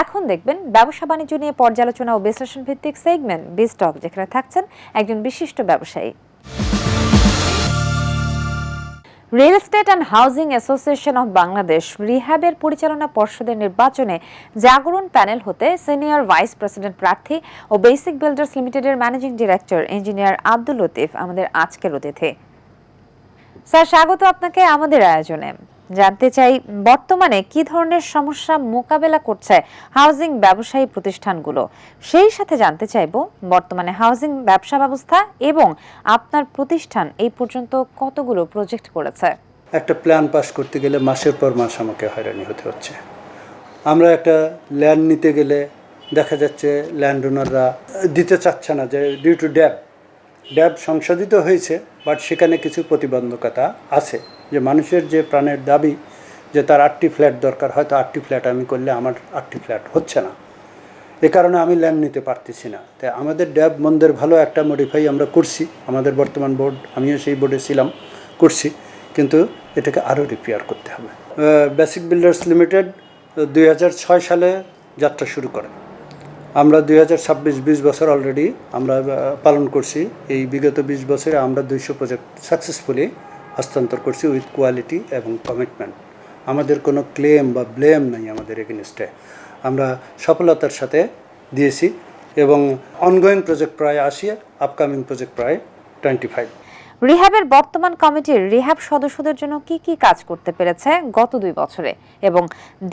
এখন দেখবেন ব্যবসা বাণিজ্য নিয়ে পর্যালোচনা ও বিশ্লেষণ ভিত্তিক সেগমেন্ট বিজটক, যেখানে থাকছেন একজন বিশিষ্ট ব্যবসায়ী। Real estate and housing association of Bangladesh রিহ্যাবের পরিচালনা পর্ষদের নির্বাচনে জাগরণ প্যানেল হতে সিনিয়র ভাইস প্রেসিডেন্ট প্রার্থী ও বেসিক বিল্ডার্স লিমিটেডের managing director engineer Abdul Latif আমাদের আজকের অতিথি। স্যার, স্বাগত আপনাকে আমাদের আয়োজনে। জানতে চাই, বর্তমানে কি ধরনের সমস্যা মোকাবেলা করছে হাউজিং ব্যবসায়ী প্রতিষ্ঠানগুলো, সেই সাথে জানতে চাইব বর্তমানে হাউজিং ব্যবসা ব্যবস্থা এবং আপনার প্রতিষ্ঠান এই পর্যন্ত কতগুলো প্রজেক্ট করেছে। একটা প্ল্যান পাস করতে গেলে মাসের পর মাস আমাকে হয়রানি হতে হচ্ছে। আমরা একটা ল্যান্ড নিতে গেলে দেখা যাচ্ছে ল্যান্ড ওনাররা দিতে চাচ্ছে না, যে ডিউ টু ড্যাব সংশোধিত হয়েছে, বাট সেখানে কিছু প্রতিবন্ধকতা আছে, যে মানুষের যে প্রাণের দাবি যে তার 8টি ফ্ল্যাট দরকার, হয়তো 8টি ফ্ল্যাট আমি করলে আমার 8টি ফ্ল্যাট হচ্ছে না, এ কারণে আমি ল্যান্ড নিতে পারতেছি না। তাই আমাদের ড্যাব মন্দের ভালো একটা মডিফাই আমরা করছি, আমাদের বর্তমান বোর্ড, আমিও সেই বোর্ডে ছিলাম, করছি, কিন্তু এটাকে আরও রিপেয়ার করতে হবে। বেসিক বিল্ডার্স লিমিটেড 2006 সালে যাত্রা শুরু করে। আমরা 2026-20 বছর অলরেডি আমরা পালন করছি। এই বিগত 20 বছরে আমরা 200 প্রজেক্ট সাকসেসফুলি হস্তান্তর করছি উইথ কোয়ালিটি এবং কমিটমেন্ট। আমাদের কোনো ক্লেম বা ব্লেম নাই আমাদের এগেনস্টে, আমরা সফলতার সাথে দিয়েছি। এবং অনগোয়িং প্রজেক্ট প্রায় 80, আপকামিং প্রজেক্ট প্রায় 25। রিহ্যাবের বর্তমান কমিটির রিহ্যাব সদস্যদের জন্য কি কি কাজ করতে পেরেছে গত 2 বছরে, এবং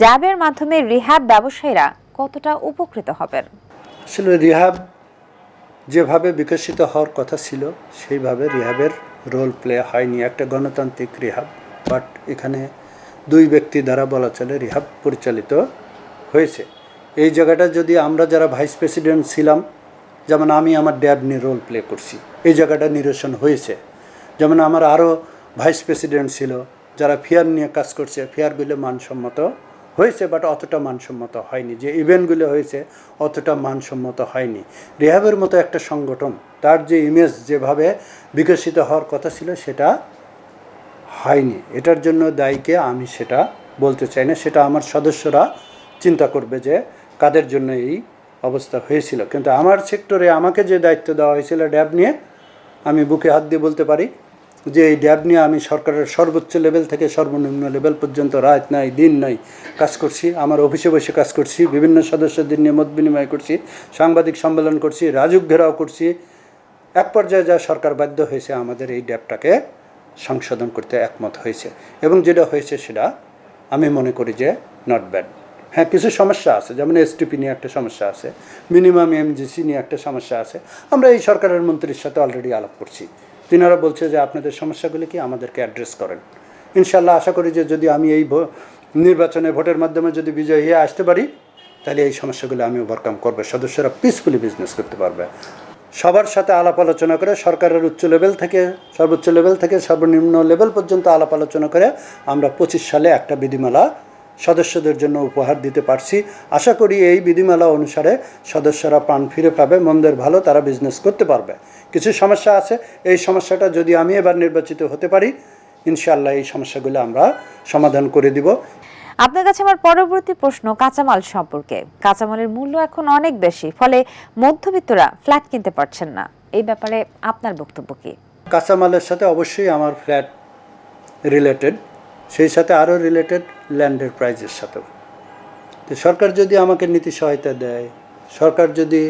ড্যাবের মাধ্যমে রিহ্যাব ব্যবসায়ীরা কতটা উপকৃত হবেন? আসলে রিহ্যাব যেভাবে বিকশিত হওয়ার কথা ছিল সেইভাবে রিহ্যাবের রোল প্লে হয়নি। একটা গণতান্ত্রিক রিহ্যাব, বাট এখানে 2 ব্যক্তি দ্বারা বলা চলে রিহ্যাব পরিচালিত হয়েছে। এই জায়গাটা যদি আমরা যারা ভাইস প্রেসিডেন্ট ছিলাম, যেমন আমি আমার ড্যাব নিয়ে রোল প্লে করছি, এই জায়গাটা নিরসন হয়েছে। যেমন আমার আরও ভাইস প্রেসিডেন্ট ছিল যারা ফেয়ার নিয়ে কাজ করছে, ফেয়ারগুলো মানসম্মত হয়েছে, বাট অতটা মানসম্মত হয়নি। যে ইভেন্টগুলো হয়েছে অতটা মানসম্মত হয়নি। রিহ্যাবের মতো একটা সংগঠন, তার যে ইমেজ যেভাবে বিকশিত হওয়ার কথা ছিল সেটা হয়নি। এটার জন্য দায়ীকে আমি সেটা বলতে চাই না, সেটা আমার সদস্যরা চিন্তা করবে যে কাদের জন্য এই অবস্থা হয়েছিল। কিন্তু আমার সেক্টরে আমাকে যে দায়িত্ব দেওয়া হয়েছিল ড্যাব নিয়ে, আমি বুকে হাত দিয়ে বলতে পারি যে এই ড্যাব নিয়ে আমি সরকারের সর্বোচ্চ লেভেল থেকে সর্বনিম্ন লেভেল পর্যন্ত রাত নাই দিন নাই কাজ করছি। আমার অফিসে বসে কাজ করছি, বিভিন্ন সদস্যদের নিয়ে মত বিনিময় করছি, সাংবাদিক সম্মেলন করছি, রাজুক ঘেরাও করছি। এক পর্যায়ে যা সরকার বাধ্য হয়েছে আমাদের এই ড্যাবটাকে সংশোধন করতে একমত হয়েছে, এবং যেটা হয়েছে সেটা আমি মনে করি যে নট ব্যাড। হ্যাঁ, কিছু সমস্যা আছে, যেমন এসটিপি নিয়ে একটা সমস্যা আছে, মিনিমাম এমজিসি নিয়ে একটা সমস্যা আছে। আমরা এই সরকারের মন্ত্রীর সাথে অলরেডি আলাপ করছি, তিনারা বলছে যে আপনাদের সমস্যাগুলি কি আমাদেরকে অ্যাড্রেস করেন। ইনশাল্লাহ আশা করি যে যদি আমি এই নির্বাচনে ভোটের মাধ্যমে যদি বিজয়ী হয়ে আসতে পারি, তাহলে এই সমস্যাগুলো আমি ওভারকাম করবো, সদস্যরা পিসফুলি বিজনেস করতে পারবে। সবার সাথে আলাপ আলোচনা করে, সরকারের উচ্চ লেভেল থেকে সর্বোচ্চ লেভেল থেকে সর্বনিম্ন লেভেল পর্যন্ত আলাপ আলোচনা করে আমরা 25 সালে একটা বিধিমালা সদস্যদের জন্য উপহার দিতে পারছি। আশা করি এই বিধিমালা অনুসারে সদস্যরা প্রাণ ফিরে পাবে, মন্দের ভালো তারা বিজনেস করতে পারবে। কিছু সমস্যা আছে, এই সমস্যাটা যদি আমি এবার নির্বাচিত হতে পারি, ইনশাআল্লাহ এই সমস্যাগুলো আমরা সমাধান করে দিব। আপনার কাছে আমার পরবর্তী প্রশ্ন কাঁচামাল সম্পর্কে। কাঁচামালের মূল্য এখন অনেক বেশি, ফলে মধ্যবিত্তরা ফ্ল্যাট কিনতে পারছেন না। এই ব্যাপারে আপনার বক্তব্য কি? কাঁচামালের সাথে অবশ্যই আমার ফ্ল্যাট রিলেটেড, সেই সাথে আরও রিলেটেড ল্যান্ডের প্রাইজের সাথেও। তো সরকার যদি আমাকে নীতি সহায়তা দেয়, সরকার যদি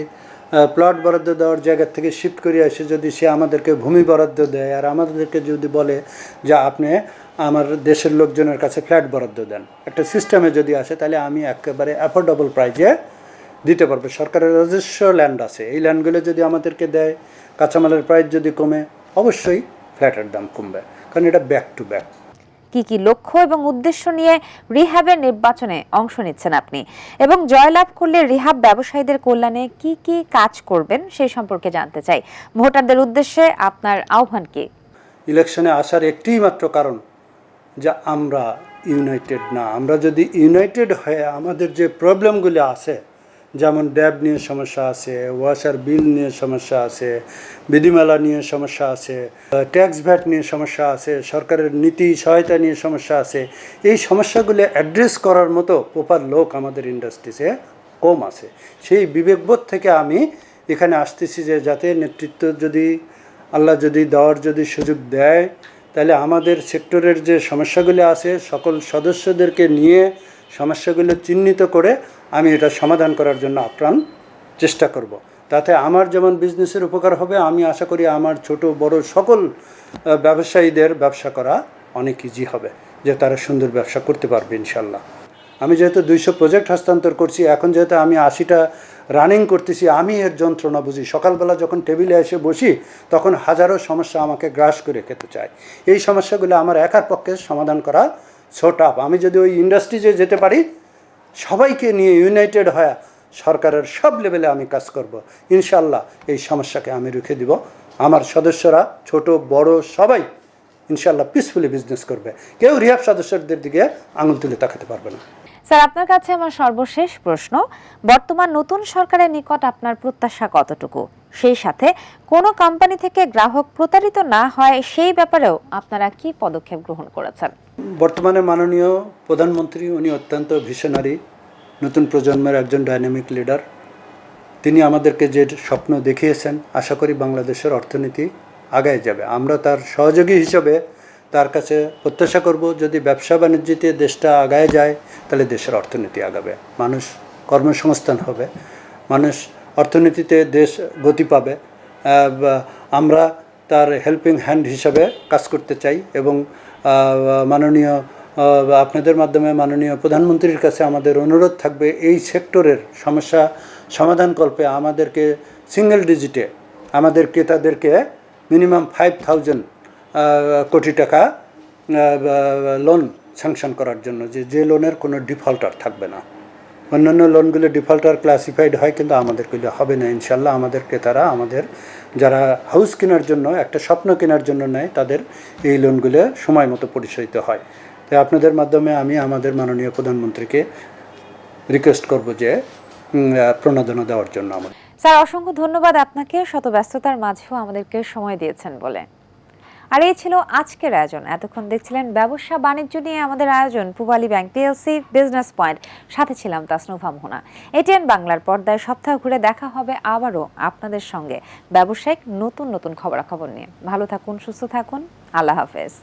প্লট বরাদ্দ দেওয়ার জায়গা থেকে শিফট করে এসে যদি সে আমাদেরকে ভূমি বরাদ্দ দেয়, আর আমাদেরকে যদি বলে যে আপনি আমার দেশের লোকজনের কাছে ফ্ল্যাট বরাদ্দ দেন, একটা সিস্টেমে যদি আসে, তাহলে আমি একেবারে অ্যাফোর্ডেবল প্রাইজে দিতে পারবো। সরকারের নিজস্ব ল্যান্ড আছে, এই ল্যান্ডগুলো যদি আমাদেরকে দেয়, কাঁচামালের প্রাইস যদি কমে, অবশ্যই ফ্ল্যাটের দাম কমবে, কারণ এটা ব্যাক টু ব্যাক। কি কি লক্ষ্য এবং উদ্দেশ্য নিয়ে রিহ্যাবের নির্বাচনে অংশ নিচ্ছেন আপনি, এবং জয়লাভ করলে রিহ্যাব ব্যবসায়ীদের কল্যাণে কি কি কাজ করবেন সেই সম্পর্কে জানতে চাই। ভোটারদের উদ্দেশ্যে আপনার আহ্বান কি? ইলেকশনে আসার একটিই মাত্র কারণ যে আমরা ইউনাইটেড না। আমরা যদি ইউনাইটেড হয়ে আমাদের যে প্রবলেমগুলো আছে, যেমন ড্যাব নিয়ে সমস্যা আছে, ওয়াসার বিল নিয়ে সমস্যা আছে, বিধিমালা নিয়ে সমস্যা আছে, ট্যাক্স ভ্যাট নিয়ে সমস্যা আছে, সরকারের নীতি সহায়তা নিয়ে সমস্যা আছে, এই সমস্যাগুলো অ্যাড্রেস করার মতো প্রপার লোক আমাদের ইন্ডাস্ট্রিতে কম আছে। সেই বিবেকবোধ থেকে আমি এখানে আসতেছি যে যাতে নেতৃত্ব যদি আল্লাহ যদি দেওয়ার যদি সুযোগ দেয়, তাহলে আমাদের সেক্টরের যে সমস্যাগুলো আছে সকল সদস্যদেরকে নিয়ে সমস্যাগুলো চিহ্নিত করে আমি এটা সমাধান করার জন্য আপ্রাণ চেষ্টা করব। তাতে আমার যেমন বিজনেসের উপকার হবে, আমি আশা করি আমার ছোট বড় সকল ব্যবসায়ীদের ব্যবসা করা অনেক ইজি হবে, যে তারা সুন্দর ব্যবসা করতে পারবে ইনশাল্লাহ। আমি যেহেতু 200 প্রজেক্ট হস্তান্তর করছি, এখন যেহেতু আমি 80টা রানিং করতেছি, আমি এর যন্ত্রণা বুঝি। সকালবেলা যখন টেবিলে এসে বসি তখন হাজারো সমস্যা আমাকে গ্রাস করে খেতে চায়। এই সমস্যাগুলো আমার একার পক্ষে সমাধান করা ছোট আপ। আমি যদি ওই ইন্ডাস্ট্রিজে যেতে পারি, সবাইকে নিয়ে ইউনাইটেড হয়ে সরকারের সব লেভেলে আমি কাজ করব, ইনশাল্লাহ এই সমস্যাকে আমি রুখে দিব। আমার সদস্যরা ছোট বড় সবাই ইনশাল্লাহ পিসফুলি বিজনেস করবে, কেউ রিহাব সদস্যদের দিকে আঙুল তুলে তাকাতে পারবে না। স্যার, আপনার কাছে আমার সর্বশেষ প্রশ্ন, বর্তমান নতুন সরকারের নিকট আপনার প্রত্যাশা কতটুকু? সেই সাথে কোনো কোম্পানি থেকে গ্রাহক প্রতারিত না হয় সেই ব্যাপারেও আপনারা কি পদক্ষেপ গ্রহণ করেছেন? বর্তমানে মাননীয় প্রধানমন্ত্রী উনি অত্যন্ত ভিশনারি, নতুন প্রজন্মের একজন ডাইনামিক লিডার। তিনি আমাদেরকে যে স্বপ্ন দেখিয়েছেন, আশা করি বাংলাদেশের অর্থনীতি আগায় যাবে। আমরা তার সহযোগী হিসেবে তার কাছে প্রত্যাশা করব, যদি ব্যবসা বাণিজ্যতে দেশটা আগায় যায় তাহলে দেশের অর্থনীতি আগাবে, মানুষ কর্মসংস্থান হবে, মানুষ অর্থনীতিতে দেশ গতি পাবে। আমরা তার হেল্পিং হ্যান্ড হিসাবে কাজ করতে চাই এবং মাননীয় আপনাদের মাধ্যমে মাননীয় প্রধানমন্ত্রীর কাছে আমাদের অনুরোধ থাকবে, এই সেক্টরের সমস্যা সমাধানকল্পে আমাদেরকে সিঙ্গেল ডিজিটে আমাদের ক্রেতাদেরকে মিনিমাম 5,000 কোটি টাকা লোন স্যাংশন করার জন্য, যে লোনের কোনো ডিফল্টার থাকবে না। অন্যান্য লোনগুলো ডিফল্টার ক্লাসিফাইড হয়, কিন্তু আমাদেরগুলো হবে না ইনশাল্লাহ। আমাদের ক্রেতারা, আমাদের যারা হাউস কেনার জন্য, একটা স্বপ্ন কেনার জন্য নেয়, তাদের এই লোনগুলো সময় মতো পরিশোধিত হয়। তাই আপনাদের মাধ্যমে আমি আমাদের মাননীয় প্রধানমন্ত্রীকে রিকোয়েস্ট করব যে প্রণোদনা দেওয়ার জন্য। স্যার, অসংখ্য ধন্যবাদ আপনাকে, শত ব্যস্ততার মাঝেও আমাদেরকে সময় দিয়েছেন বলে। আর এই ছিল আজকের আয়োজন। এতক্ষণ দেখছিলেন ব্যবসা বাণিজ্য নিয়ে আমাদের আয়োজন Pubali bank PLC business point. সাথে ছিলাম তাসনুভা মোহনা। এটিএন বাংলার পর্দায় সপ্তাহ ঘুরে দেখা হবে আবারও আপনাদের সঙ্গে ব্যবসায়িক নতুন নতুন খবরাখবর নিয়ে। ভালো থাকুন, সুস্থ থাকুন, আল্লাহ হাফেজ।